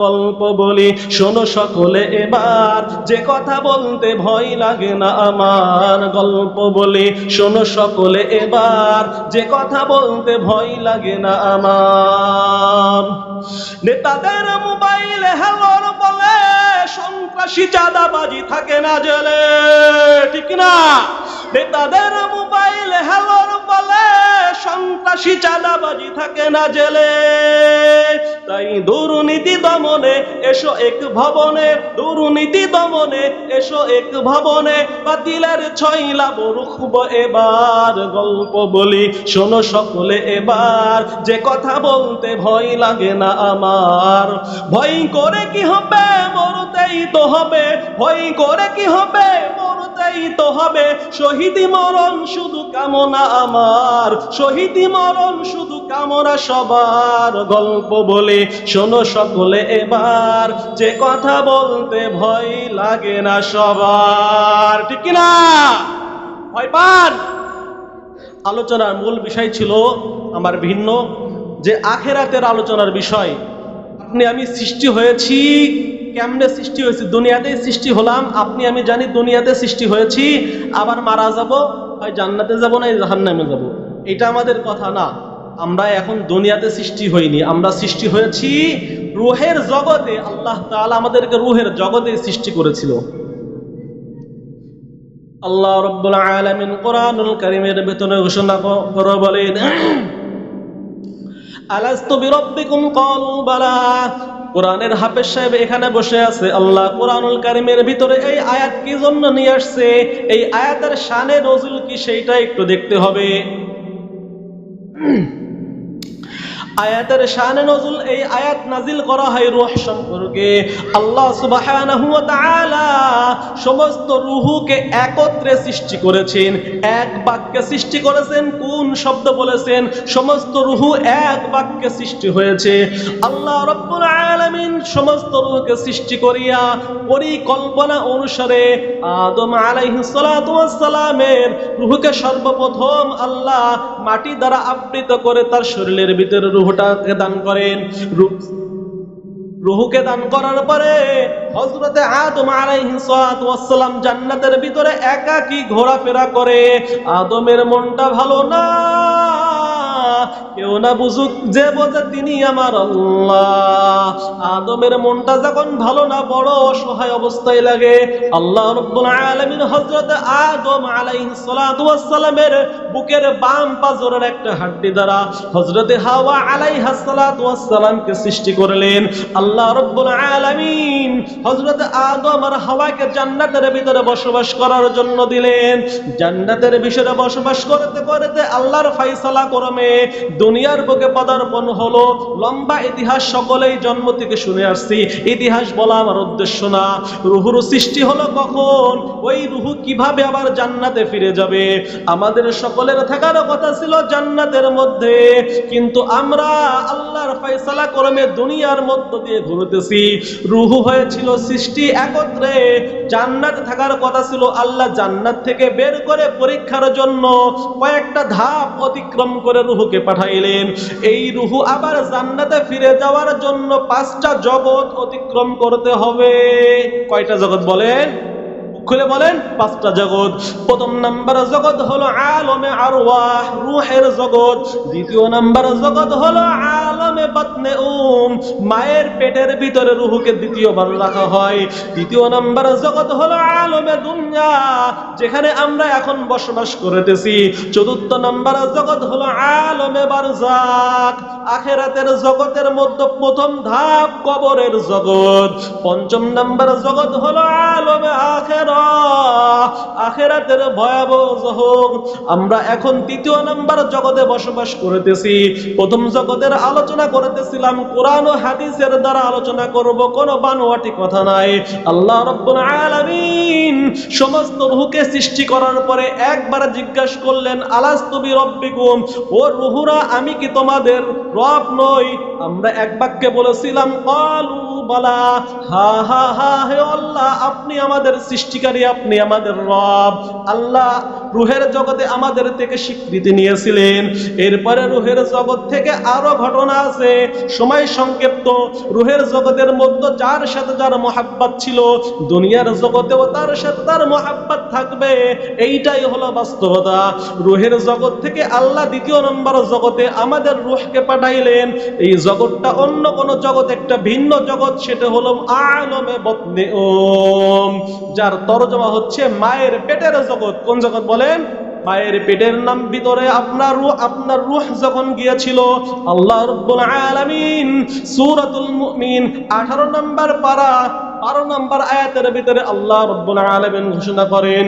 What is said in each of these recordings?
গল্প বলি শোনো সকলে এবার, যে কথা বলতে ভয় লাগে না আমার। গল্প বলি শোনো সকলে এবার, যে কথা বলতে ভয় লাগে না আমার। নেতাদের মোবাইলে হ্যালোর বলে, সন্ত্রাসী চাঁদাবাজি থাকে না জেলে, ঠিক না? নেতাদের মোবাইলে হ্যালোর বলে, সন্ত্রাসী চাঁদাবাজি থাকে না জেলে। তাই দুর্নীতি দমনে এসো এক ভবনে, দুর্নীতি দমনে এসো এক ভবনে, বাতিলের ছয়লা বরুখব এবার। গল্প বলি শোনো সকলে এবার, যে কথা বলতে ভয় লাগে না আমার। ভয় করে কি হবে, মরতেই তো হবে। ভয় করে কি হবে, মরতেই তো হবে। শহীদি মরণ শুধু কামনা আমার, শহীদি মরণ শুধু কামনা সবার। গল্প বলি শোনো সকলে এবার, যে কথা বলতে ভয় লাগে না সবার, ঠিক না? ভয় পান? আলোচনার মূল বিষয় ছিল আমার ভিন্ন, যে আখেরাতের আলোচনার বিষয়। আপনি আমি সৃষ্টি হয়েছি, কেমনে সৃষ্টি হয়েছি? দুনিয়াতেই সৃষ্টি হলাম। আপনি আমি জানি দুনিয়াতে সৃষ্টি হয়েছি, আবার মারা যাব, হয় জান্নাতে যাব না জাহান্নামে যাব। এটা আমাদের কথা না। আমরা এখন দুনিয়াতে সৃষ্টি হইনি, আমরা সৃষ্টি হয়েছি রূহের জগতে। আল্লাহ তাআলা আমাদেরকে রূহের জগতে সৃষ্টি করেছিল। আল্লাহ রাব্বুল আলামিন কোরআনুল কারীমের ভিতরে ঘোষণা করে বলেন, আলাস্তু বিরাব্বিকুম ক্বালু বালা। কোরআনের হাফেজ সাহেব এখানে বসে আছে। আল্লাহ কোরআনুল কারীমের ভিতরে এই আয়াত কি জন্য নিয়ে আসছে, এই আয়াতের শানে নজুল কি, সেইটা একটু দেখতে হবে। আয়াতের শানে নজুল, এই আয়াত নাজিল করা হয় রূহ সম্পর্কে। আল্লাহ সুবহানাহু ওয়া তাআলা সমস্ত রূহকে একত্রে সৃষ্টি করেছেন, এক বাক্যে সৃষ্টি করেছেন। কোন শব্দ বলেছেন? সমস্ত রূহ এক বাক্যে সৃষ্টি হয়েছে। আল্লাহ রাব্বুল আলামিন সমস্ত রূহকে সৃষ্টি করিয়া পরিকল্পনা অনুসারে আদম আলাইহিস সালাতু ওয়াস সালামের রূহকে সর্বপ্রথম আল্লাহ মাটি দ্বারা আবৃত করে তার শরীরের ভিতরে রূহটাকে দান করেন। রূহকে দান করার পরে হযরতে আদম আলাইহিস সালাতু ওয়াস সালাম জান্নাতের ভিতরে একাকী ঘোরাফেরা করে। আদমের মনটা ভালো না, কেউ না বুঝুক, যে বোঝে তিনি আমার আল্লাহ। আদমের মনটা যখন ভালো না, বড় অসহায় অবস্থায় লাগে। আল্লাহ রাব্বুল আলামিন হযরত আদম আলাইহিস সালাতু ওয়াস সালামের বুকের বাম পাজরের একটা হাড্ডি দ্বারা হযরত হাওয়া আলাইহাস সালাতু ওয়াস সালামকে সৃষ্টি করলেন। আল্লাহ রাব্বুল আলামিন হযরত আদম আর হাওয়াকে জান্নাতের ভিতরে বসবাস করার জন্য দিলেন। জান্নাতের ভিতরে বসবাস করতে করতে আল্লাহর ফয়সালা ক্রমে দুনিয়ার বুকে পদার্পণ হলো। লম্বা ইতিহাস সকলেই জন্ম থেকে শুনে আসছি, ইতিহাস বলা আমার উদ্দেশ্য না। রূহুর সৃষ্টি হলো কখন, ওই রূহ কিভাবে আবার জান্নাতে ফিরে যাবে? আমাদের সকলের থাকার কথা ছিল জান্নাতের মধ্যে, কিন্তু আমরা আল্লাহর ফয়সালা ক্রমে দুনিয়ার মধ্য দিয়ে ঘুরতেছি। রূহ হয়েছিল সৃষ্টি একত্রে, জান্নাত থাকার কথা ছিল। আল্লাহ জান্নাত থেকে বের করে পরীক্ষার জন্য কয়েকটা ধাপ অতিক্রম করে রূহকে পাঠাইলেন। এই রূহ আবার জান্নাতে ফিরে যাওয়ার জন্য 5টা জগৎ অতিক্রম করতে হবে। কয়টা জগৎ বলেন? খুলে বলেন। 5টা জগৎ। প্রথম নাম্বার জগৎ হলো আলমে আরওয়াহ, রূহের জগৎ। দ্বিতীয় নাম্বার জগৎ হলো আলমে বাতনে মায়ের পেটের ভিতরে রূহকে দ্বিতীয়বার রাখা হয়। তৃতীয় নাম্বার জগৎ হলো আলমে দুনিয়া, যেখানে আমরা এখন বসবাস করতেছি। চতুর্থ নাম্বার জগৎ হলো আলমে বারজাক, আখিরাতের জগতের মধ্যে প্রথম ধাপ কবরের জগৎ। পঞ্চম নাম্বার জগৎ হলো আলমে আখিরাতের ভয়াবহ জগৎ। আমরা এখন তৃতীয় নাম্বার জগতে বসবাস করতেছি। প্রথম জগতের আলোচনা করতেছিলাম, কোরআন ও হাদিসের দ্বারা আলোচনা করব, কোনো বানোয়াটি কথা নাই। আল্লাহ রাব্বুল আলামিন সমস্ত রূহকে সৃষ্টি করার পরে একবার জিজ্ঞাসা করলেন, আলাস্তু বিরাব্বিকুম, ও রূহরা আমি কি তোমাদের রব নই? আমরা এক বাক্যে বলেছিলাম, ক্বালু বালা, হা হা হা, হে আল্লাহ আপনি আমাদের সৃষ্টিকারী, আপনি আমাদের রব। আল্লাহ রূহের জগতে আমাদের থেকে স্বীকৃতি নিয়েছিলেন। এরপরে রূহের জগৎ থেকে আরো ঘটনা আছে, সময় সংক্ষেপ থাকতো, রুহের জগতের মধ্যে যার সাথে যার মহাব্বত ছিল, দুনিয়ার জগতেও তার সাথে তার মহাব্বত থাকবে। এইটাই হলো বাস্তবতা। রুহের জগৎ থেকে আল্লাহ দ্বিতীয় নম্বর জগতে আমাদের রুহকে পাঠাইলেন। এই জগৎটা অন্য কোন জগৎ, একটা ভিন্ন জগৎ, সেটা হলো আলমে বতনে ওম, যার তরজমা হচ্ছে মায়ের পেটের জগৎ। কোন জগৎ বলেন? মায়ের পেটের নাম ভিতরে আপনার রূহ যখন গিয়েছিল, আল্লাহ রাব্বুল আলামিন সূরাতুল মুমিন 18 নম্বর পারা 12 নম্বর আয়াতের ভিতরে আল্লাহ রাব্বুল আলামিন ঘোষণা করেন,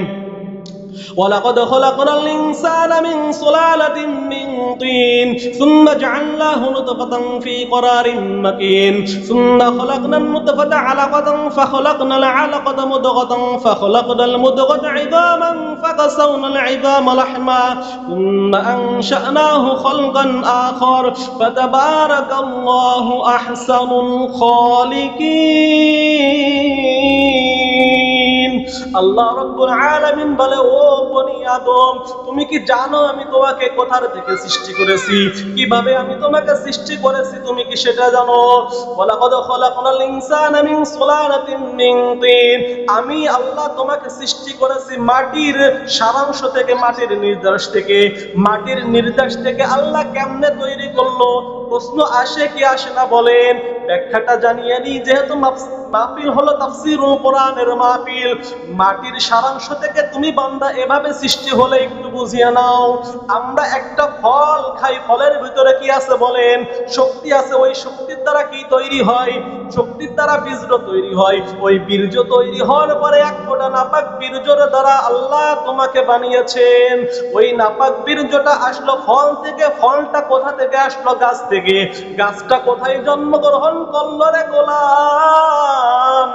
وَلَقَدْ خَلَقْنَا الْإِنسَانَ مِنْ سُلَالَةٍ مِنْ طِينٍ ثُمَّ جَعَلْنَاهُ نُطْفَةً فِي قَرَارٍ مَكِينٍ ثُمَّ خَلَقْنَا النُّطْفَةَ عَلَقَةً فَخَلَقْنَا الْعَلَقَةَ مُضْغَةً فَخَلَقْنَا الْمُضْغَةَ عِظَامًا فَكَسَوْنَا الْعِظَامَ لَحْمًا ثُمَّ أَنشَأْنَاهُ خَلْقًا آخَرَ فَتَبَارَكَ اللَّهُ أَحْسَنُ الْخَالِقِينَ। আল্লাহ রাব্বুল আলামিন বলে, ও বনি আদম, তুমি কি জানো আমি তোমাকে কোথা থেকে সৃষ্টি করেছি, কিভাবে আমি তোমাকে সৃষ্টি করেছি, তুমি কি সেটা জানো? ওয়ালাকাদ খালাকনাল ইনসানা মিন সুলালাতিন মিন তিন, আমি আল্লাহ তোমাকে সৃষ্টি করেছি মাটির সারাংশ থেকে, মাটির নির্দেশ থেকে। মাটির নির্দেশ থেকে আল্লাহ কেমনে তৈরি করলো? প্রশ্ন আসে কি আসে না বলেন? ব্যাখ্যাটা জানিয়ে নিই, যেহেতু মাহফিল হলো তাফসীরুল কোরআনের মাহফিল। মাটির সারাংশ থেকে তুমি বান্দা এভাবে সৃষ্টি হলে একটু বুঝিয়ে নাও। আমরা একটা ফল খাই, ফলের ভিতরে কি আছে বলেন? শক্তি আছে। ওই শক্তির দ্বারা কি তৈরি হয়? শক্তির দ্বারা বীর্য তৈরি হয়। ওই বীর্য তৈরি হওয়ার পরে এক ফোঁটা নাপাক বীর্যের দ্বারা আল্লাহ তোমাকে বানিয়েছেন। ওই নাপাক বীর্যটা আসলো ফল থেকে। ফলটা কোথা থেকে আসলো? গাছ থেকে। গাছটা কোথায় জন্মগ্রহণ করলো রে গোলাম?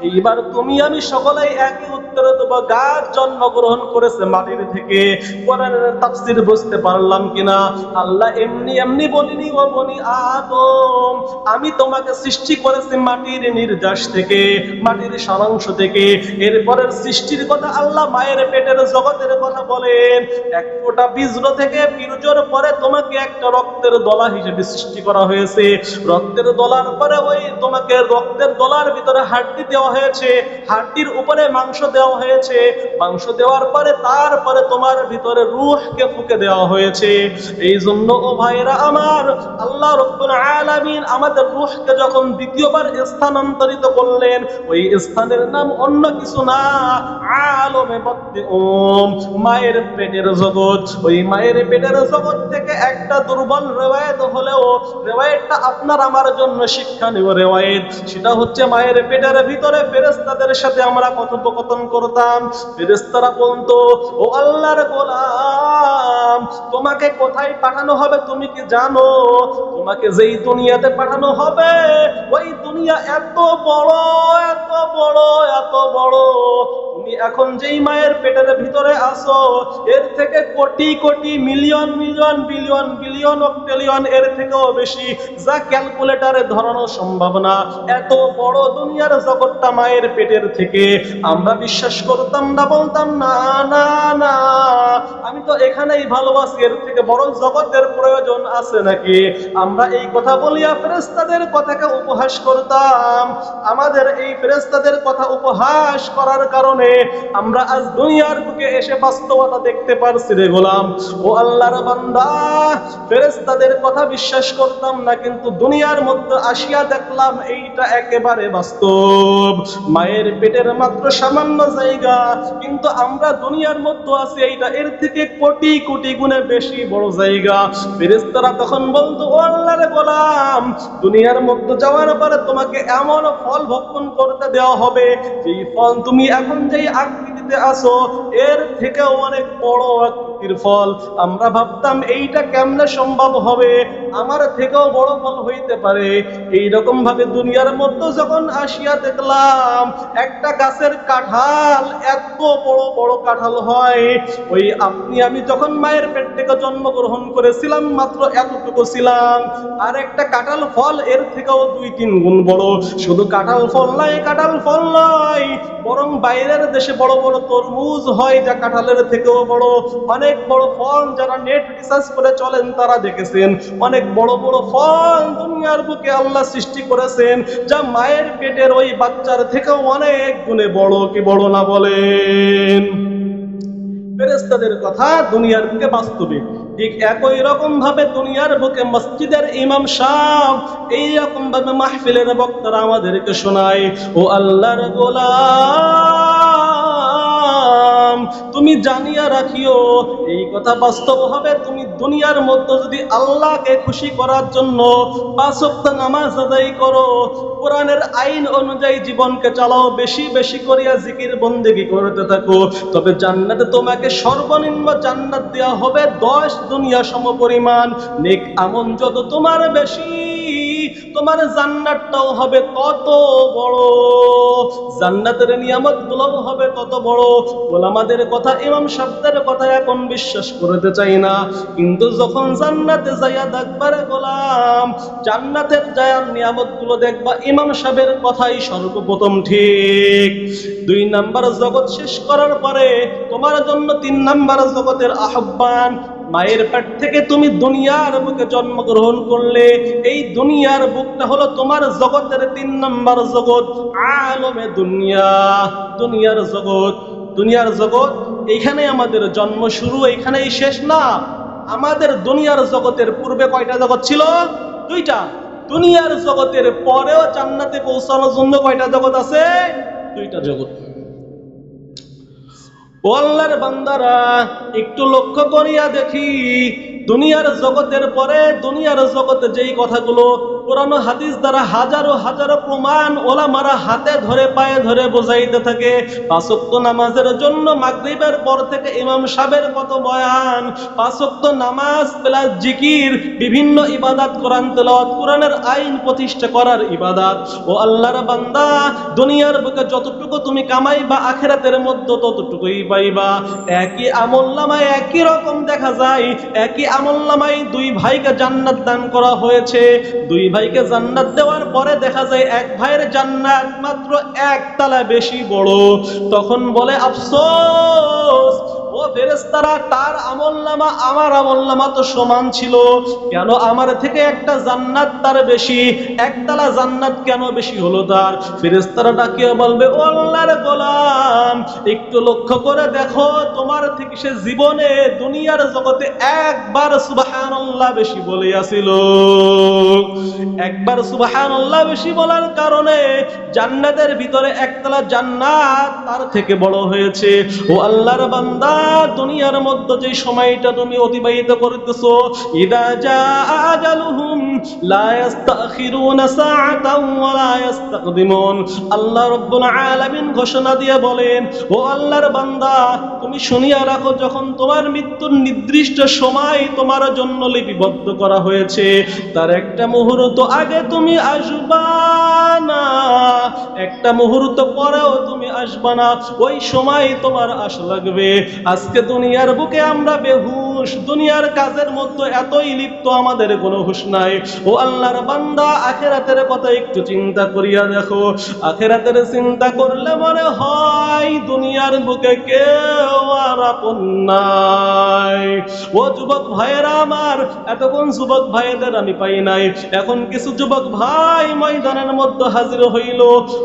এইবার তুমি আমি সকলেই একই উত্তর দেব, গাছ জন্মগ্রহণ করেছে মাটির থেকে। কোরআনের তাফসীর বুঝতে পারলাম কিনা? আল্লাহ এমনি এমনি বলিনি, ও বনি আদম, আমি তোমাকে সৃষ্টি করেছি মাটির নির্যাস থেকে, মাটির সারাংশ থেকে। এরপরের সৃষ্টির কথা আল্লাহ মায়ের পেটের জগতের কথা বলেন। এক ফোঁটা বীর্য থেকে, বীর্যের পরে তোমাকে একটা রক্তের দলা হিসেবে সৃষ্টি করা হয়েছে। রক্তের দলার পরে ওই তোমাকে রক্তের দলার ভিতরে হাড্ডি দেওয়া হয়েছে, হাড্ডির উপরে মাংস দেওয়া হয়েছে, মাংস দেওয়ার পরে তারপরে তোমার ভিতরে রূহকে ফুঁকে দেওয়া হয়েছে। এই জন্য ও ভাইরা আমার, আল্লাহ রাব্বুল আলামিন আমাদের রূহকে যখন দ্বিতীয়বার স্থানান্তরিত করলেন, ওই স্থানের নাম অন্য কিছু না, আলমে বতনে ওম, মায়ের পেটের জগৎ। ওই মায়ের পেটের জগৎ থেকে একটা দুর্বল রিওয়ায়াত হলেও রিওয়ায়াতটা আপনার আমার জন্য শিক্ষণীয় রিওয়ায়াত। সেটা হচ্ছে মায়ের পেটের ভিতরে ফেরেশতাদের সাথে আমরা কথোপকথন করতাম। ফেরেশতারা বলতো, ও আল্লাহর গোলাম, তোমাকে কোথায় পাঠানো হবে তুমি কি জানো? তোমাকে যেই দুনিয়াতে পাঠানো হবে, ওই দুনিয়া এত বড়, এত বড়, এত বড়। তুমি এখন যেই মায়ের পেটের ভিতরে আছো, এর থেকে crore crore, million million, billion billion, অক্টেলিয়ন, এর থেকেও বেশি, যা ক্যালকুলেটরে ধরানো সম্ভব না। এত বড় দুনিয়ার জগৎটা মায়ের পেটের থেকে। আমরা বিশ্বাস করতাম না, বলতাম না না না, আমি তো এখানেই ভালোবাসি, এর থেকে বড় জগতের প্রয়োজন আছে নাকি? আমরা এই কথা বলিয়া ফেরেশতাদের কথাকে উপহাস করতাম। আমাদের এই ফেরেশতাদের কথা উপহাস করার কারণে আমরা আজ দুনিয়ার বুকে এসে বাস্তবতা দেখতে পারছি রে গোলাম। ও আল্লাহর বান্দা, ফেরেশতাদের কথা বিশ্বাস করতাম না, কিন্তু দুনিয়ার মধ্যে আসিয়া দেখলাম এইটা একেবারে বাস্তব। মায়ের পেটের মাত্র সামান্য জায়গা, কিন্তু আমরা দুনিয়ার মধ্যে আছি এইটা এর থেকে কোটি কোটি গুণে বেশি বড় জায়গা। ফেরেশতারা তখন বলতো, ও আল্লাহর গোলাম, দুনিয়ার মধ্যে যাওয়ার পরে তোমাকে এমন ফল ভক্ষণ করতে দেওয়া হবে, যেই ফল তুমি এখন যেই আকৃতিতে আছো, এর থেকেও অনেক বড় আকৃতির ফল। আমরা ভাবতাম এইটা কেমনে সম্ভব হবে, আমার থেকেও বড় ফল হইতে পারে। এইরকম ভাবে দুনিয়ার মধ্যে যখন আসিয়া দেখলাম, একটা গাছের কাঁঠাল এত বড় বড় কাঁঠাল হয়। ওই আপনি আমি যখন মায়ের পেট থেকে জন্মগ্রহণ করেছিলাম, মাত্র এতটুকু ছিলাম। আর একটা কাঁঠাল ফল এর থেকেও 2-3 গুণ বড়। শুধু কাঁঠাল ফল নাই, কাঁঠাল ফল নয়, বরং বাইরের আমাদের দেশে বড় বড় তরমুজ হয় যা কাঁঠালের থেকেও বড়, অনেক বড় ফল যারা নেট রিসার্চ করে চলেন তারা দেখেছেন, অনেক বড় বড় ফল দুনিয়ার বুকে আল্লাহ সৃষ্টি করেছেন যা মায়ের পেটের ওই বাচ্চার থেকেও অনেক গুণে বড়। কি বড় না বলেন? ফেরেশতাদের কথা দুনিয়ার বুকে বাস্তবিক। ঠিক একই রকম ভাবে দুনিয়ার বুকে মসজিদের ইমাম সাহেব এই রকম ভাবে মাহফিলের বক্তারা আমাদেরকে শোনায়, ও আল্লাহর গোলাম তুমি জানিয়া রাখিও এই কথা বাস্তব হবে, তুমি দুনিয়ার মধ্যে যদি আল্লাহকে খুশি করার জন্য 5 ওয়াক্ত নামাজ আদায় করো, কোরআনের আইন অনুযায়ী জীবনকে চালাও, বেশি বেশি করিয়া জিকির বন্দেগী করতে থাকো, তবে জান্নাতে তোমাকে সর্বনিম্ন জান্নাত দেওয়া হবে 10 দুনিয়া সমপরিমাণ। নেক আমল যত তোমার বেশি, তোমার জান্নাতটাও হবে তত বড়, জান্নাতের নিয়ামতগুলো হবে তত বড়। ওলামাদের কথা, ইমাম সাহেবদের কথা এখন বিশ্বাস করতে চাই না, কিন্তু যখন জান্নাতে যাইয়া দেখবারে গোলাম জান্নাতের যায়ার নিয়ামতগুলো দেখবা, ইমাম সাহেবের কথাই সর্বপ্রথম ঠিক। 2 নাম্বার জগৎ শেষ করার পরে তোমার জন্য 3 নাম্বার জগতের আহ্বান। মায়ের পেট থেকে তুমি দুনিয়ার বুকে জন্মগ্রহণ করলে, এই দুনিয়ার বুকটা হলো তোমার জগতের 3 নাম্বার জগৎ, আলমে দুনিয়া, দুনিয়ার জগৎ। দুনিয়ার জগৎ এইখানে আমাদের জন্ম শুরু, এইখানেই শেষ না। আমাদের দুনিয়ার জগতের পূর্বে কয়টা জগৎ ছিল? 2টা। দুনিয়ার জগতের পরেও জান্নাতে পৌঁছানোর জন্য কয়টা জগৎ আছে? 2টা জগৎ। ও আল্লাহর বান্দারা, একটু লক্ষ্য করিয়া দেখি, দুনিয়ার জগতের পরে দুনিয়ার জগতে যেই কথাগুলো কোরআন ও হাদিস দ্বারা হাজারো হাজারো প্রমাণ ওলামারা হাতে ধরে পায়ে ধরে বোঝাইতে থাকে। 5 ওয়াক্ত নামাজের জন্য মাগরিবের পর থেকে ইমাম সাহেবের কত বয়ান, 5 ওয়াক্ত নামাজ প্লাস জিকির, বিভিন্ন ইবাদত, কোরআন তেলাওয়াত, কোরআনের আইন প্রতিষ্ঠা করার ইবাদত। ও আল্লাহর বান্দা, দুনিয়ার বুকে যতটুকু তুমি কামাইবা আখিরাতের মধ্যে ততটুকুই পাইবা। একই আমলনামায় একই রকম দেখা যায়, একই আমলনামায় 2 ভাইকে জান্নাত দান করা হয়েছে। 2 ভাইকে জান্নাত দেওয়ার পরে দেখা যায় এক ভাইয়ের জান্নাত মাত্র 1 তালা বেশি বড়। তখন বলে আফসোস, ও ফেরেশতারা, তার আমলনামা আমার আমলনামা তো সমান ছিল, কেন আমার থেকে একটা জান্নাত তার বেশি, 1 তালা জান্নাত কেন বেশি হলো তার? ফেরেশতারা ডাকিয়ে বলবে, ও আল্লাহর গোলাম, একটু লক্ষ্য করে দেখো, তোমার থেকে সে জীবনে দুনিয়ার জগতে একবার সুবহানাল্লাহ বেশি বলে আসিল। একবার সুবহানাল্লাহ বেশি বলার কারণে জান্নাতের ভিতরে 1 তালা জান্নাত তার থেকে বড় হয়েছে। ও আল্লাহর বান্দা, দুনিয়ার মধ্যে যে সময়টা তুমি অতিবাহিত করতেছো, ইদা জাআ আজালুহুম লা ইস্তাখিরুনা সাআতান ওয়া লা ইস্তাকদিমুন। আল্লাহ রাব্বুল আলামিন ঘোষণা দিয়ে বলেন, ও আল্লাহর বান্দা, তুমি শুনিয়া রাখো, যখন তোমার মৃত্যুর নির্দিষ্ট সময় তোমার জন্য লিপিবদ্ধ করা হয়েছে, তার একটা মুহূর্ত আগে তুমি আসবা না, একটা মুহূর্ত পরেও তুমি আসবা না, ওই সময় তোমার আশ লাগবে। আজকে দুনিয়ার বুকে আমরা বেহুশ, দুনিয়ার কাজের মধ্যে এতই লিপ্ত, আমাদের কোনো হুঁশ নাই। ও আল্লাহর বান্দা, আখিরাতের কথা একটু চিন্তা করিয়া দেখো। আখিরাতের চিন্তা করলে মনে হয় দুনিয়ার বুকে কেউ আর আপন নাই। ও যুবক ভাইয়েরা আমার, এতক্ষণ যুবক ভাইদের আমি পাই নাই, এখন কিছু যুবক ভাই ময়দানের মধ্যে হাজির হইল।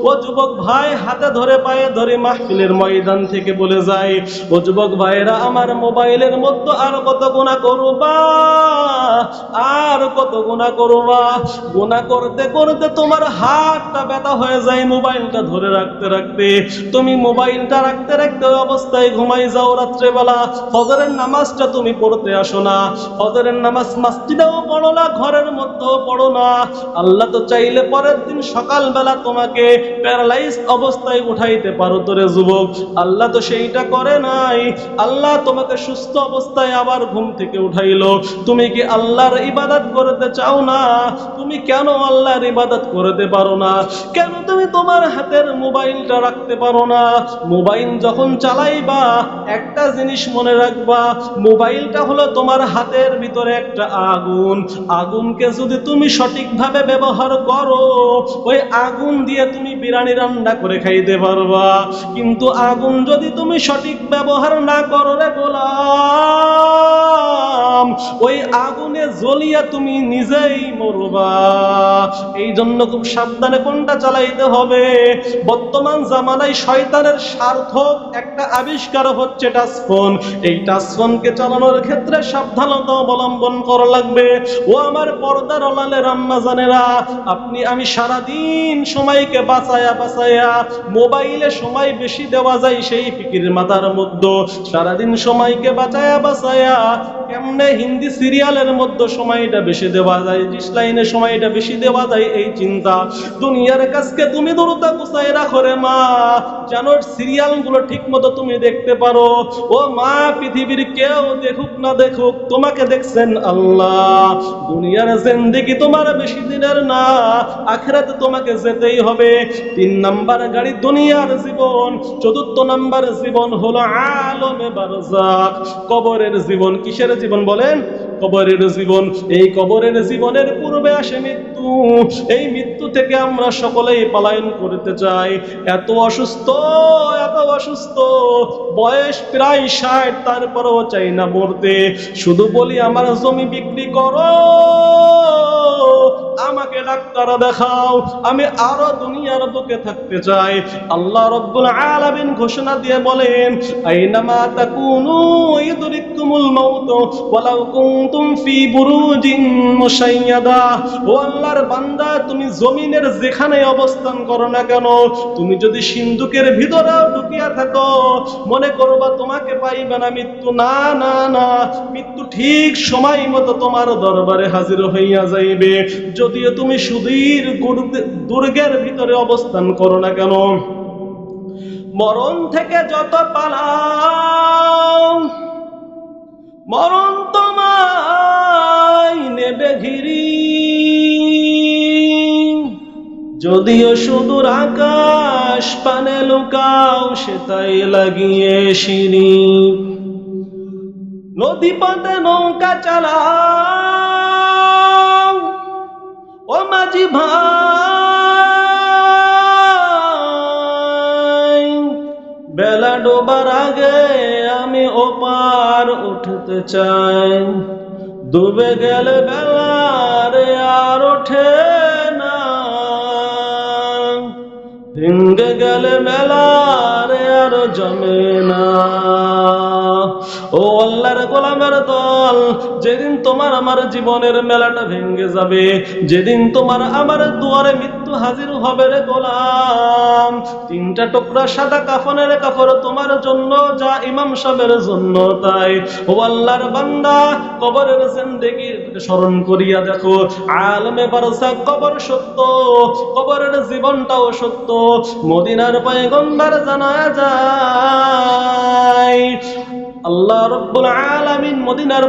ও যুবক ভাই হাতে ধরে পায়ে ধরে মাহফিলের ময়দান থেকে বলে যায়, ও যুবক ভাইরা আমার, মোবাইলের মধ্যে আর কত গুনাহ করবা, আর কত গুনাহ করবা। গুনাহ করতে করতে তোমার হাতটা ব্যথা হয়ে যায় মোবাইলটা ধরে রাখতে রাখতে। তুমি মোবাইলটা রাখতে রাখতে অবস্থায় ঘুমাই যাও রাত্রেবেলা। ফজরের নামাজটা তুমি পড়তে আসো না, ফজরের নামাজ মসজিদেও পড়ো না, ঘরের মধ্যেও পড়ো না। আল্লাহ তো চাইলে পরের দিন সকালবেলা তোমাকে প্যারালাইজ অবস্থায় উঠাইতে পারো তোরে যুবক, আল্লাহ তো সেইটা করে নাই। আল্লাহ তোমাকে সুস্থ অবস্থায় আবার ঘুম থেকে উঠাইলো। তুমি কি আল্লাহর ইবাদত করতে চাও না? তুমি কেন আল্লাহর ইবাদত করতে পারো না? কেন তুমি তোমার হাতের মোবাইলটা রাখতে পারো না? মোবাইল যখন চালাইবা একটা জিনিস মনে রাখবা, মোবাইলটা হলো তোমার হাতের ভিতরে একটা আগুন। আগুনকে যদি তুমি সঠিকভাবে ব্যবহার করো, ওই আগুন দিয়ে তুমি বিরিয়ানি রান্না করে খাইতে পারবা, কিন্তু আগুন যদি তুমি সঠিক ব্যবহার না করো রে গোলাম, ওই আগুনে জ্বলিয়া তুমি নিজেই মরবা। এই জন্য খুব সাবধানে কোনটা চালাইতে হবে। বর্তমান জামানায় শয়তানের সার্থক একটা আবিষ্কার হচ্ছে টাচফোন। এই টাচফোনকে চালানোর ক্ষেত্রে সাবধানতা অবলম্বন করা লাগবে। ও আমার পর্দার আড়ালের আম্মা জানেরা, আপনি আমি সারাদিন সময়কে বাঁচায়া বাঁচায়া মোবাইলে সময় বেশি দেওয়া যায় সেই ফিকির মাথার মধ্যে, সারাদিন সময়কে বাঁচায়া বাঁচায়া কেমনে হিন্দি সিরিয়ালের মধ্যে সময়টা বেশি দেওয়া যায়, ডিসলাইনে সময়টা বেশি দেওয়া যায় এই চিন্তা। দুনিয়ার কাজকে তুমি দূরতা গুছাই রাখো রে মা, যেন সিরিয়াল গুলো ঠিক মতো তুমি দেখতে পারো। ও মা, পৃথিবীর কেউ দেখুক না দেখুক, তোমাকে দেখছেন আল্লাহ। দুনিয়ার জিন্দেগি তোমার বেশি দিনের না, আখিরাতে তোমাকে যেতেই হবে। 3 নাম্বার গাড়ি দুনিয়ার জীবন, 4র্থ নাম্বার জীবন হলো আলমে বারজাখ, কবরের জীবন। কিসের জীবন বলেন? কবরের জীবন। এই কবরের জীবনের পূর্বে আসে মৃত্যু। এই মৃত্যু থেকে আমরা সকলেই পলায়ন করতে চাই। এত অসুস্থ, এত অসুস্থ, বয়স প্রায় 60, তারপরেও চাই না মরতে। শুধু বলি আমার জমি বিক্রি করো, আমাকে ডাক্তার দেখাও, আমি আরো দুনিয়ার বুকে থাকতে চাই। আল্লাহ রাব্বুল আলামিন ঘোষণা দিয়ে বলেন, আইনামা তাকুনু ইদরিকুমুল মাউত ওয়ালাউ কুনতুম ফি বুরুজিন মুশাইয়াদা। ও আল্লাহর বান্দা, তুমি জমিনের যেখানে অবস্থান করো না কেন, তুমি যদি সিন্ধুকের ভিতরেও ঢুকিয়া থাকো, মনে করবা তোমাকে পাইবে না মৃত্যু। না না না, মৃত্যু ঠিক সময় মতো তোমার দরবারে হাজির হইয়া যাইবে, যদিও তুমি সুদূর দুর্গের ভিতরে অবস্থান করো না কেন। মরণ থেকে যত পালাও, মরণ তোমায় নেবে ঘিরি। যদিও সুদূর আকাশ পানে লুকাও, সেটাই লাগিয়ে সিঁড়ি। নদী পথে নৌকা চালাও, ও মাঝি ভাই, বেলা ডোবার আগে আমি ওপার উঠতে চাই। ডুবে গেলে বেলা রে আর ওঠে না, ভেঙে গেলে মেলা রে আর জমে না। ও আল্লাহর গোলামের দল, যেদিন তোমার আমার জীবনের মেলাটা ভেঙে যাবে, যেদিন তোমার আমার দুয়ারে মৃত্যু হাজির হবে রে গোলাম, 3টা টুকরা সাদা কাফনের কাপড় তোমার জন্য যা ইমাম সাহেবের জন্য তাই। ও আল্লাহর বান্দা, কবরের জিন্দেগি স্মরণ করিয়া দেখো, আলমে বারজাখ কবর সত্য, কবরের জীবনটাও সত্য। মদিনার পয়গম্বর জানায়া যায়, আল্লাহ রাব্বুল আলামিন মদিনার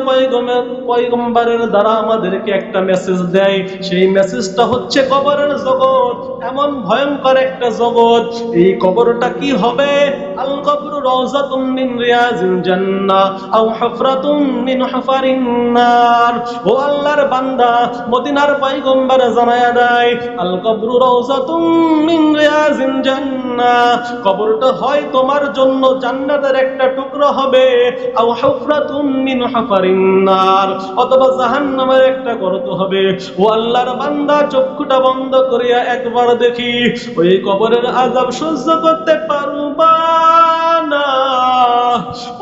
পয়গম্বরের দ্বারা আমাদেরকে একটা মেসেজ দেয়। সেই মেসেজটা হচ্ছে কবরের জগৎ এমন ভয়ঙ্কর একটা জগৎ। এই কবরটা কি হবে? আল কবরু রাউযাতুম মিন রিয়াজিল জান্নাহ আও হুফরাতুম মিন হুফারিন নার। ও আল্লাহর বান্দা, মদিনার পয়গম্বর জানায়া দেয়, আল কবরু রাউযাতুম মিন রিয়াজিল জান্নাহ, কবরটা হয় তোমার জন্য জান্নাতের একটা টুকরো হবে, আও হুফরাতুম মিন হুফারিন নার, অথবা জাহান্নামের একটা গর্ত হবে। ও আল্লাহর বান্দা, চক্ষুটা বন্ধ করিয়া একবার দেখি, ওই কবরের আযাব সহ্য করতে পারবা না।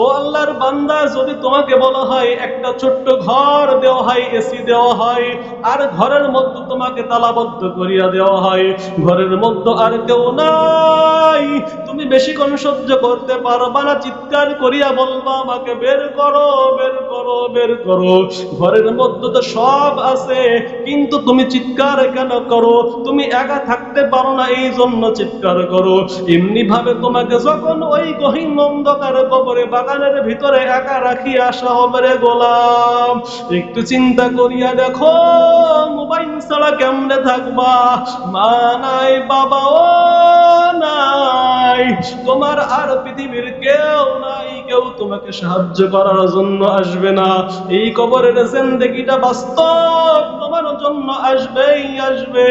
ও আল্লাহর বান্দা, যদি তোমাকে বলা হয় একটা ছোট্ট ঘর দেওয়া হয়, এসি দেওয়া হয়, আর ঘরের মধ্যে তোমাকে তালাবদ্ধ করিয়া দেওয়া হয়, ঘরের মধ্যে আর কেউ নাই, তুমি বেশিক্ষণ সহ্য করতে পারবা না, চিৎকার করিয়া বলবা আমাকে বের করো, বের করো, বের করো। ঘরের মধ্যে তো সব আছে, কিন্তু তুমি চিৎকার কেন করো? তুমি একা থাকতে পারো না, এই জন্য চিৎকার করো। এমনি ভাবে তোমাকে যখন ওই গহীন অন্ধকার কবরে বাগানের ভিতরে একা রাখিয়া আসা হবে রে গোলাম, একটু চিন্তা করিয়া দেখো, মোবাইল ছাড়া কেমনে থাকবা? মা নাই, বাবাও নাই, তোমার আর পৃথিবীর কেউ নাই, কেউ তোমাকে সাহায্য করার জন্য আসবে না। এই কবরের জিন্দেগিটা বাস্তব, তোমার জন্য আসবেই আসবে।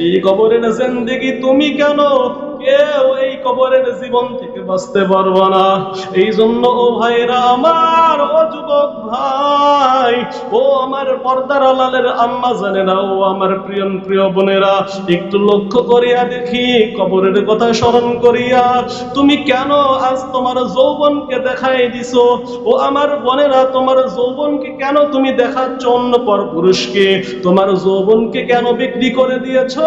এই কবরের জিন্দেগি তুমি কেন কেউ এই কবরের জীবন থেকে বাঁচতে পারবো না। এই জন্য ও ভাইরা আমার, ও যুবক ভাই, ও আমার পর্দার আড়ালের আম্মা জানেরা, ও আমার প্রিয় প্রিয় বোনেরা, একটু লক্ষ্য করিয়া দেখি, কবরের কথা স্মরণ করিয়া তুমি কেন আজ তোমার যৌবনকে দেখাই দিছো? ও আমার বোনেরা, তোমার যৌবনকে কেন তুমি দেখাচ্ছ অন্য পর পুরুষকে? তোমার যৌবনকে কেন বিক্রি করে দিয়েছো?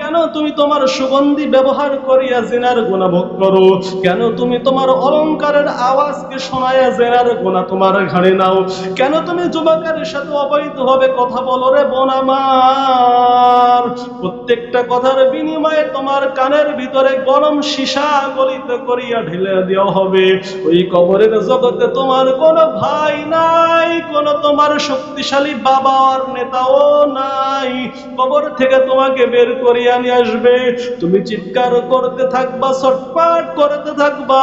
কেন তুমি তোমার সুগন্ধি ব্যবহার করিয়া জিনার গুনাহ ভোগ করো? কেন তুমি তোমার অলংকারের আওয়াজকে শোনায়া জিনার গুনাহ তোমার ঘাড়ে নাও? কেন তুমি যুবকের সাথে অবৈধভাবে কথা বলো রে বোন আমার? প্রত্যেকটা কথার বিনিময়ে তোমার কানের ভিতরে গরম সীসা গলিত করিয়া ঢেলে দেওয়া হবে। ওই কবরের জগতে তোমার কোনো ভাই নাই, কোনো তোমার শক্তিশালী বাবা আর নেতাও নাই। কবর থেকে তোমাকে বের করিয়া নিয়ে আসবে। তুমি চিৎকার করতে থাকবা, ছটফট করতে থাকবা,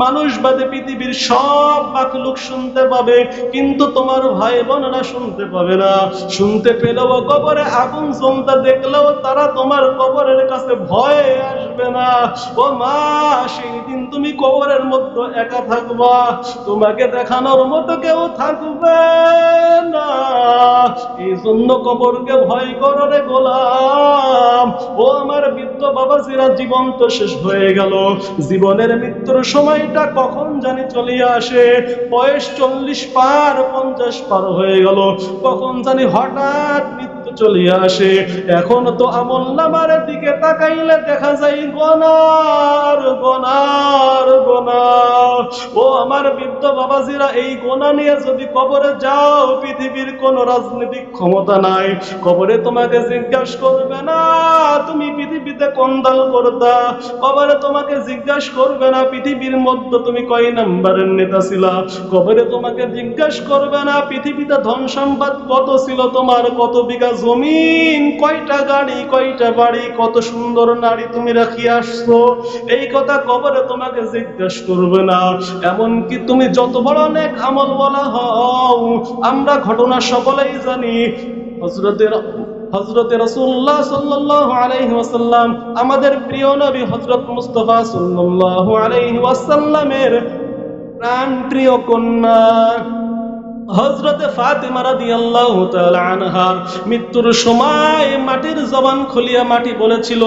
মানুষ বাদে পৃথিবীর সব মাখলুক শুনতে পাবে, কিন্তু তোমার ভাই বোনেরা শুনতে পাবে না। শুনতে পেলেও, কবরে আগুন জ্বলতে দেখলেও তারা তোমার কবরের কাছে ভয়ে আসবে না। ও মা, সেই দিন তুমি কবরের মধ্যে একা থাকবা, তোমাকে দেখানোর মতো কেউ থাকবে না। এই জন্য কবরকে ভয় করো রে গোলাম। ও আমার বৃদ্ধ বাবাজিরা, জীবন তো শেষ হয়ে গেল, জীবনের মৃত্যুর সময়টা কখন জানি চলিয়া আসে। বয়স 40 পার, 50 পার হয়ে গেল, কখন জানি হঠাৎ মৃত্যু চলিয়া আসে। এখন তো আমল নামার দিকে তাকাইলে দেখা যায় গোনার গোনার গোনা। ও আমার বৃদ্ধ বাবাজিরা, এই গোনা নিয়ে যদি কবরে যাও, পৃথিবীর কোন রাজনৈতিক ক্ষমতা নাই, কবরে তোমাকে জিজ্ঞাসা করবে না তুমি পৃথিবীতে কোন দল করতা। কবরে তোমাকে জিজ্ঞাসা করবে না পৃথিবীর মধ্যে তুমি কয় নাম্বারের নেতা ছিলা। কবরে তোমাকে জিজ্ঞাসা করবে না পৃথিবীতে ধন সম্পদ কত ছিল তোমার, কত বিঘা জমিন, কয়টা গাড়ি, কয়টা বাড়ি, কত সুন্দর নারী তুমি রাখিয়া আসছো। এই কথা কবরে তোমাকে জিজ্ঞাসা করবে না। এমনকি তুমি যত বড় নেক আমল বলা হও, আমরা ঘটনা সকলেই জানি। হযরতে রাসূলুল্লাহ সাল্লাল্লাহু আলাইহি ওয়াসাল্লাম, আমাদের প্রিয় নবী হযরত মুস্তাফা সাল্লাল্লাহু আলাইহি ওয়াসাল্লামের প্রাণপ্রিয় কন্যা হযরতে ফাতিমা রাদিয়াল্লাহু তাআলা আনহার মৃত্যুর সময় মাটির জবান খুলিয়া মাটি বলেছিল,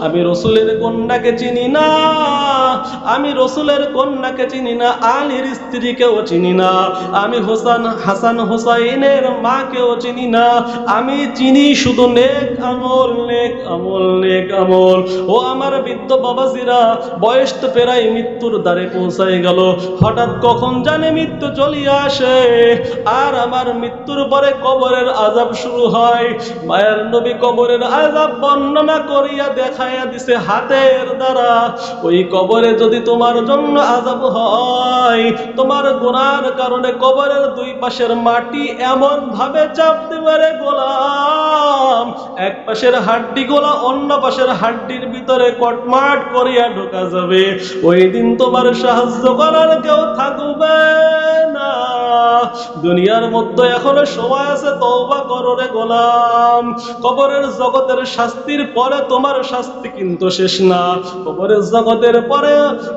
আমি রাসূলের কন্যাকে চিনি না, আমি রাসূলের কন্যাকে চিনি না, আলীর স্ত্রীকেও চিনি না, আমি হাসান হুসাইনের মাকেও চিনি না, আমি চিনি শুধু নেক আমল, নেক আমল, নেক আমল। ও আমার বৃদ্ধ বাবাজিরা, বয়স তো প্রায় মৃত্যুর দ্বারে পৌঁছায় গেল, হঠাৎ কখন জানে মৃত্যু চলিয়া আসে। আর আমার মৃত্যুর পরে কবরের আযাব শুরু হয়। মায়ের নবী কবরের আযাব বর্ণনা করিয়া দেখাইয়া দিছে হাতের দ্বারা। ওই কবরে যদি তোমার জন্য আযাব হয়, তোমার গুনার কারণে কবরের দুই পাশের মাটি এমন ভাবে চাপ দিবে রে গোলাম, এক পাশের হাড্ডি গোলা অন্য পাশের হাড্ডির ভিতরে কটমাট করিয়া ঢোকা যাবে। ওই দিন তোমার সাহায্য করার কেউ থাকবে না। দুনিয়ার মধ্যে এখনো সময় আছে, তওবা করো রে গোলাম। কবরের জগতের শাস্তির পরে তোমার শাস্তি কিন্তু শেষ না। কবরের জগতের পরে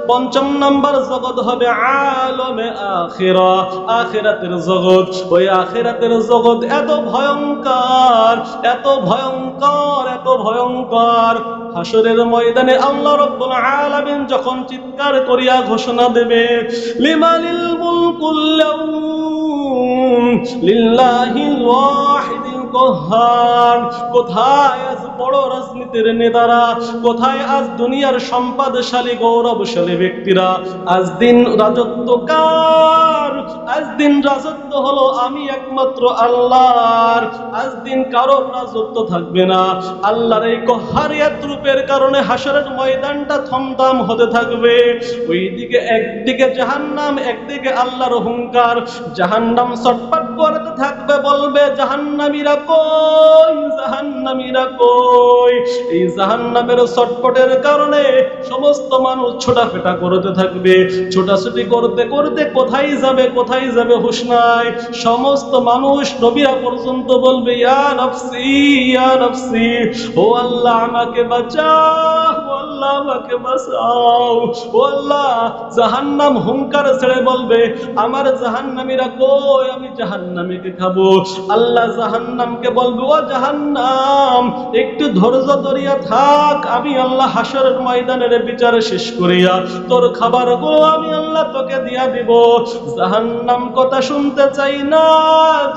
৫ম নাম্বার জগৎ হবে আলমে আখিরা, আখিরাতের জগৎ। ওই আখিরাতের জগৎ এত ভয়ঙ্কর, এত ভয়ঙ্কর, এত ভয়ঙ্কর। হাসরের ময়দানে আল্লাহ রাব্বুল আলামিন যখন চিৎকার করিয়া ঘোষণা দেবে, লিমানিল মুলকুল ইয়াউম লিল্লাহিল ওয়াহিদিল কাহ্হার। কোথায় আজ বড় রাজনীতির নেতারা, কোথায় আজ দুনিয়ার সম্পদশালী গৌরবশালী ব্যক্তিরা? আজ দিন রাজত্ব কার? আজ দিন রাজত্ব হলো আমি একমাত্র আল্লাহর। আজ দিন কারোর রাজত্ব থাকবে না। আল্লাহর এই কহারিয়াত রূপের কারণে হাসরের ময়দানটা থমথম হতে থাকবে। ওইদিকে একদিকে জাহান্নাম, একদিকে আল্লাহর হুঙ্কার। জাহান্নাম ছটফট করতে থাকবে, বলবে জাহান্নামীরা কই, জাহান্নামীরা কই। কই। এই জাহান্নামের ছটফটের কারণে সমস্ত মানুষ ছোটাফেটা করতে থাকবে, ছোটাছুটি করতে করতে কোথায় যাবে হুঁশ নাই। সমস্ত মানুষ নবীরা পর্যন্ত বলবে ইয়া নফসি ইয়া নফসি, ও আল্লাহ আমাকে বাঁচাও, ও আল্লাহ আমাকে বাঁচাও, ও আল্লাহ। জাহান্নাম হুঙ্কার ছেড়ে বলবে আমার জাহান্নামীরা কই, আমি জাহান্নামীকে খাবো। আল্লাহ জাহান্নামকে বলবে ও জাহান্নাম একটু ধৈর্য ধরিয়া থাক, আমি আল্লাহ হাসরের ময়দানের বিচার শেষ করিয়া তোর খাবারগুলো আমি আল্লাহ তোকে দিয়া দিব। জাহান্নাম কথা শুনতে চাই না,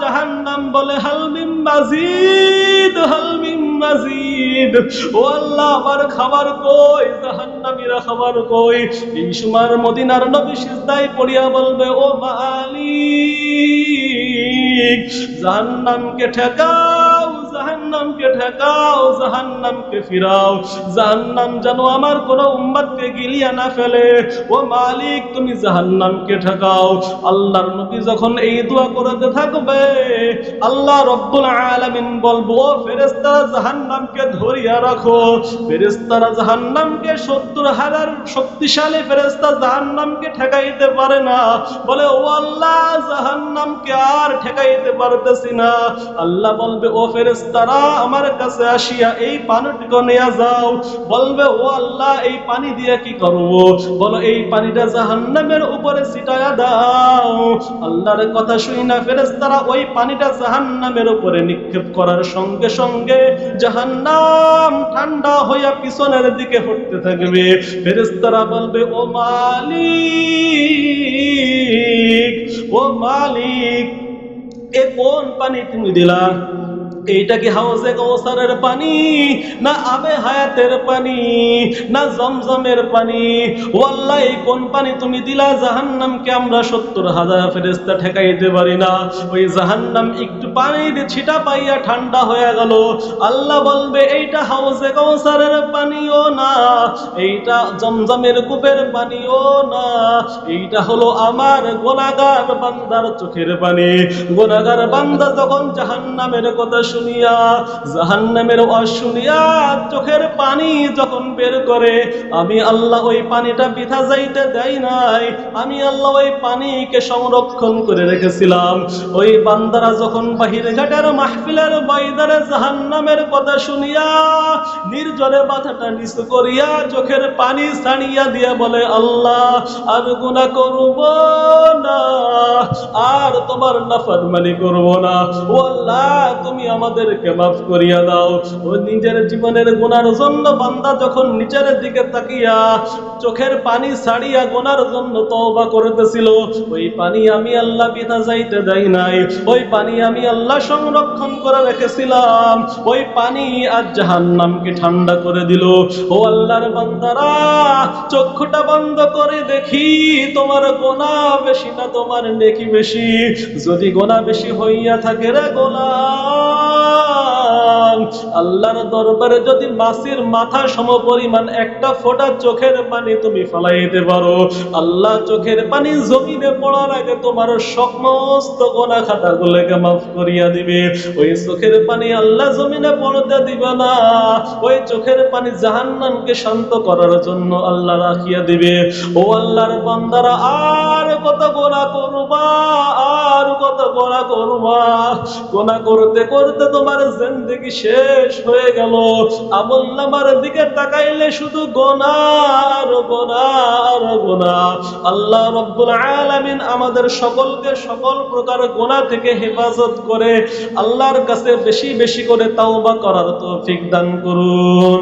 জাহান্নাম বলে হাল মিন মাজিদ, হাল মিন মাজিদ, ও আল্লাহ আমার খাবার কই, জাহান্নামীরা খাবার কই। এই সময় মদিনার নবী সিজদায় পড়িয়া বলবে ও মালিক জাহান্নামকে ঠেকাও, জাহান্নামকে ঠেকাও, জাহান্নামকে ফিরাও, জাহান্নাম যেন আমার কোন উম্মতকে গিলিয়া না ফেলে। ও মালিক তুমি জাহান্নামকে ঠেকাও। আল্লাহর নবী যখন এই দোয়া করতে থাকবে আল্লাহ রব্বুল আলামিন বলবো ও ফেরেশতারা জাহান্নামকে ধরিয়া রাখো। ফেরেশতারা জাহান্নামকে 70,000 শক্তিশালী ফেরেশতা জাহান্নামকে ঠেকাইতে পারে না। বলে ও আল্লাহ জাহান্নামকে আর ঠেকাইতে পারতেছি না। আল্লাহ বলবে ও ফেরেশতারা আমার কাছে আসিয়া এই পানিটুকু নিয়ে যাও। বলবে ও আল্লাহ এই পানি দিয়ে কি করব? বলো এই পানিটা জাহান্নামের উপরে ছিটায়া দাও। আল্লাহর কথা শুই না ফেরেশতারা ওই পানিটা জাহান্নামের উপরে নিক্ষেপ করার সঙ্গে সঙ্গে জাহান্নাম ঠান্ডা হইয়া পিছনের দিকে হটতে থাকবে। ফেরেশতারা বলবে ও মালিক, ও মালিক এ কোন পানি তুমি দিলা? এইটা কি হাউজে কাউসারের পানি, না আবে হায়াতের পানি, না জমজমের পানি? ও আল্লাহ এই কোন পানি তুমি দিলা? জাহান্নামকে আমরা 70,000 ফেরেশতা ঠেকাইতে পারি না। ওই জাহান্নাম একটু পানির ছিটা পাইয়া ঠান্ডা হয়ে গেল। আল্লাহ বলবে এইটা হাউজে কাউসারের পানিও না, এইটা জমজমের কূপের পানিও না, এইটা হলো আমার গুনাহগার বান্দার চোখের পানি। গুনাহগার বান্দা যখন জাহান্নামের কথা শুনিয়া, জাহান্নামের ওয়াজ শুনিয়া চোখের পানি যখন বের করে, আমি আল্লাহ ওই পানিটা বৃথা যাইতে দেই নাই, আমি আল্লাহ ওই পানিকে সংরক্ষণ করে রেখেছিলাম। ওই বান্দারা যখন বাহির ঘাটের মাহফিলের বাইদারে জাহান্নামের কথা শুনিয়া নির্জনে মাথাটা নিচু করিয়া চোখের পানি ছাড়িয়া দিয়া বলে আল্লাহ আর গুনাহ করব না, আর তোমার নাফরমানি করব না, ও আল্লাহ তুমি আমাদেরকে মাফ করিয়া দাও। ও নিজের জীবনের গুনার জন্য বান্দা যখন নিচের দিকে তাকিয়া চোখের পানি ছাড়িয়া গুনার জন্য তওবা করতেছিল, ওই পানি আমি আল্লাহ বৃথা যাইতে দেই নাই, ওই পানি আমি আল্লাহ সংরক্ষণ করে রেখেছিলাম। ওই পানি আজ জাহান্নামকে ঠান্ডা করে দিল। ও আল্লাহর বান্দারা চক্ষুটা বন্ধ করে দেখি তোমার গুনাহ বেশি না তোমার নেকি বেশি? যদি গুনাহ বেশি হইয়া থাকে রে গোলাম, আল্লাহর দরবারে যদি মাছের মাথা সম পরিমাণ একটা ফোঁটা চোখের পানি তুমি ফলাইতে পারো, আল্লাহ চোখের পানি জমিনে পড়ার আগে তোমার সমস্ত গুনাহ খাতাগুলোকে মাফ করিয়া দিবে। ওই চোখের পানি আল্লাহ জমিনে পড়তে দিবে না, ওই চোখের পানি জাহান্নামকে শান্ত করার জন্য আল্লাহ রাখিয়া দিবে। ও আল্লাহর বান্দারা আর কত গুনাহ করবা, আর কত গুনাহ করবা? গুনাহ করতে করতে তোমার জিন্দেগি শেষ হয়ে গেল। আমলনামার দিকে তাকাইলে শুধু গুনাহ আর গুনাহ আর গুনাহ। আল্লাহ রাব্বুল আলামিন আমাদের সকলকে সকল প্রকার গুনাহ থেকে হেফাজত করে আল্লাহর কাছে বেশি বেশি করে তাওবা করার তৌফিক দান করুন।